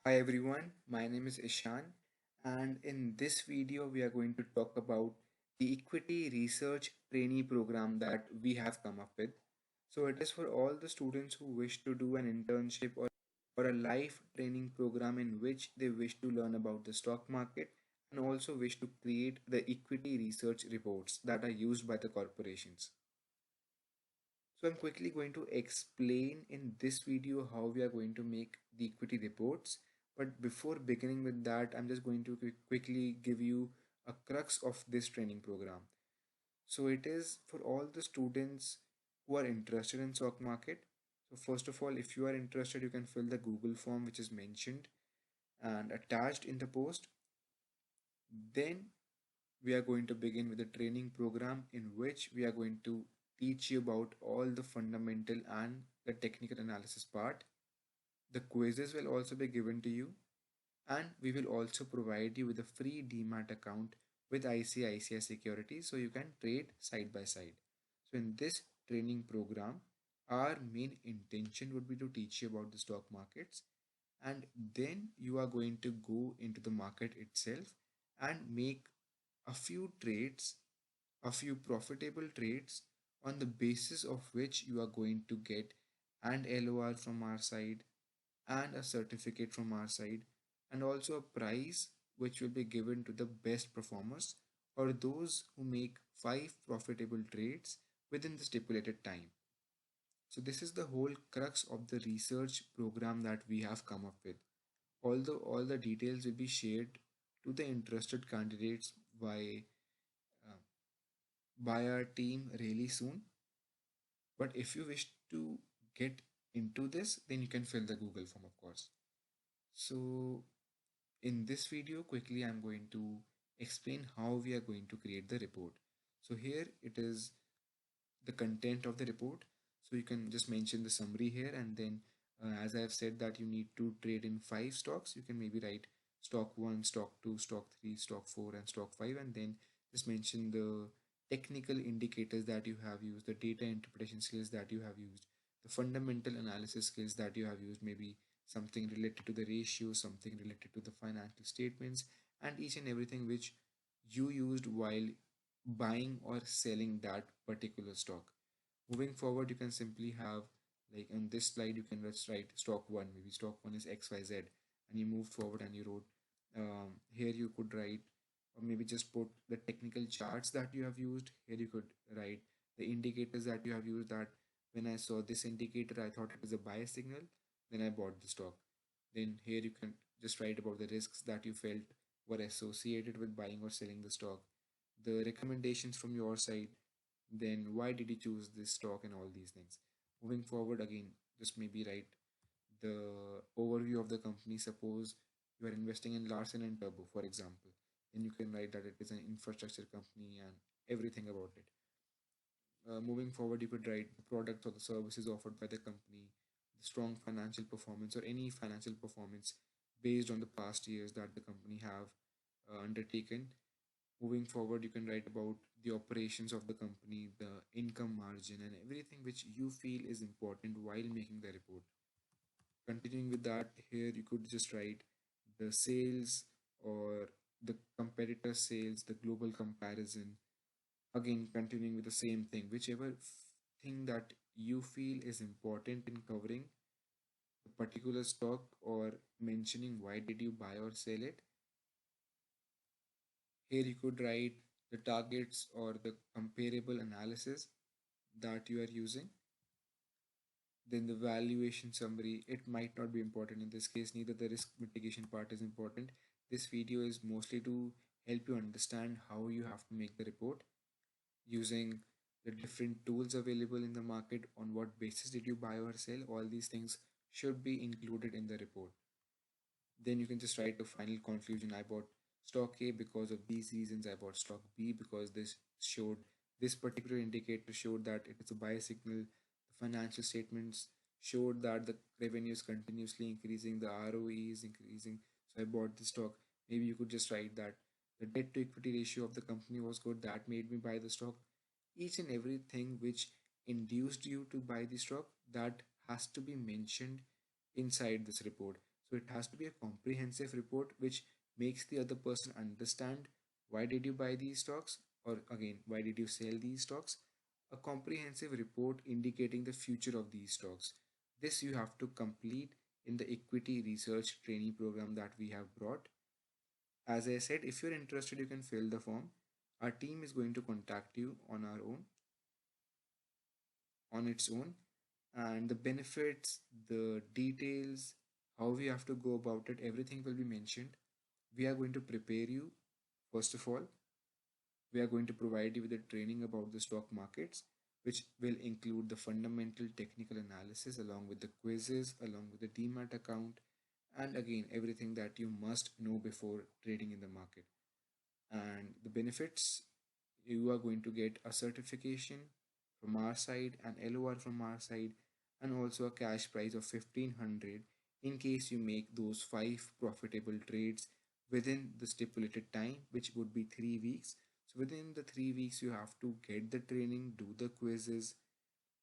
Hi everyone, my name is Ishan, and in this video we are going to talk about the equity research trainee program that we have come up with. So it is for all the students who wish to do an internship or a life training program in which they wish to learn about the stock market and also wish to create the equity research reports that are used by the corporations. So I'm quickly going to explain in this video how we are going to make the equity reports. But before beginning with that, I'm just going to quickly give you a crux of this training program. So it is for all the students who are interested in stock market. So first of all, if you are interested, you can fill the Google form which is mentioned and attached in the post. Then we are going to begin with the training program in which we are going to teach you about all the fundamental and the technical analysis part. The quizzes will also be given to you, and we will also provide you with a free demat account with ICICI Securities so you can trade side by side. So in this training program, our main intention would be to teach you about the stock markets, and then you are going to go into the market itself and make a few trades, a few profitable trades on the basis of which you are going to get an LOR from our side and a certificate from our side, and also a prize which will be given to the best performers or those who make 5 profitable trades within the stipulated time. So this is the whole crux of the research program that we have come up with. Although all the details will be shared to the interested candidates uh, by our team really soon. But if you wish to get into this, then you can fill the Google form, of course. So in this video, quickly, I'm going to explain how we are going to create the report. So here it is the content of the report. So you can just mention the summary here, and then as I have said that you need to trade in 5 stocks, you can maybe write stock 1, stock 2, stock 3, stock 4, and stock 5, and then just mention the technical indicators that you have used, the data interpretation skills that you have used, the fundamental analysis skills that you have used, maybe something related to the ratio, something related to the financial statements, and each and everything which you used while buying or selling that particular stock. Moving forward, you can simply have, like on this slide, you can just write stock 1, maybe stock 1 is XYZ, and you moved forward and you wrote, here you could write, or maybe just put the technical charts that you have used. Here you could write the indicators that you have used, that when I saw this indicator, I thought it was a buy signal, then I bought the stock. Then here you can just write about the risks that you felt were associated with buying or selling the stock, the recommendations from your side, then why did you choose this stock, and all these things. Moving forward, again, just maybe write the overview of the company. Suppose you are investing in Larsen and Turbo, for example, then you can write that it is an infrastructure company and everything about it. Moving forward, you could write the products or the services offered by the company, the strong financial performance or any financial performance based on the past years that the company have undertaken. Moving forward, you can write about the operations of the company, the income margin, and everything which you feel is important while making the report. Continuing with that, here you could just write the sales or the competitor sales, the global comparison. Again, continuing with the same thing, whichever thing that you feel is important in covering a particular stock or mentioning why did you buy or sell it. Here you could write the targets or the comparable analysis that you are using. Then the valuation summary, it might not be important in this case, neither the risk mitigation part is important. This video is mostly to help you understand how you have to make the report using the different tools available in the market, on what basis did you buy or sell. All these things should be included in the report. Then you can just write a final conclusion. I bought stock A because of these reasons. I bought stock B because this particular indicator showed that it is a buy signal. The financial statements showed that the revenue is continuously increasing, the ROE is increasing. So I bought the stock. Maybe you could just write that the debt to equity ratio of the company was good. That made me buy the stock. Each and everything which induced you to buy the stock, that has to be mentioned inside this report. So it has to be a comprehensive report which makes the other person understand why did you buy these stocks, or again, why did you sell these stocks? A comprehensive report indicating the future of these stocks. This you have to complete in the equity research trainee program that we have brought. As I said, if you're interested, you can fill the form. Our team is going to contact you on its own, and the benefits, the details, how we have to go about it, everything will be mentioned. We are going to prepare you. First of all, we are going to provide you with a training about the stock markets, which will include the fundamental technical analysis along with the quizzes, along with the demat account, and again, everything that you must know before trading in the market. And the benefits, you are going to get a certification from our side, an LOR from our side, and also a cash prize of 1500 in case you make those 5 profitable trades within the stipulated time, which would be 3 weeks. So within the 3 weeks you have to get the training, do the quizzes,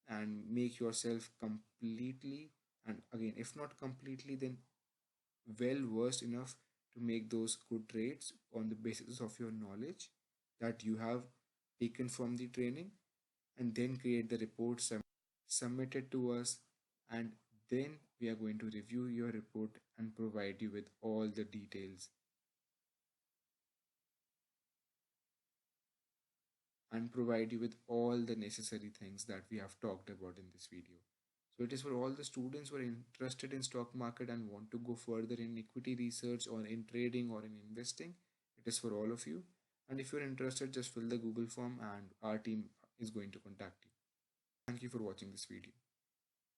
and make yourself completely, and again, if not completely, then well versed enough to make those good trades on the basis of your knowledge that you have taken from the training, and then create the report, submit it to us, and then we are going to review your report and provide you with all the necessary things that we have talked about in this video. So it is for all the students who are interested in stock market and want to go further in equity research or in trading or in investing. It is for all of you. And if you're interested, just fill the Google form and our team is going to contact you. Thank you for watching this video.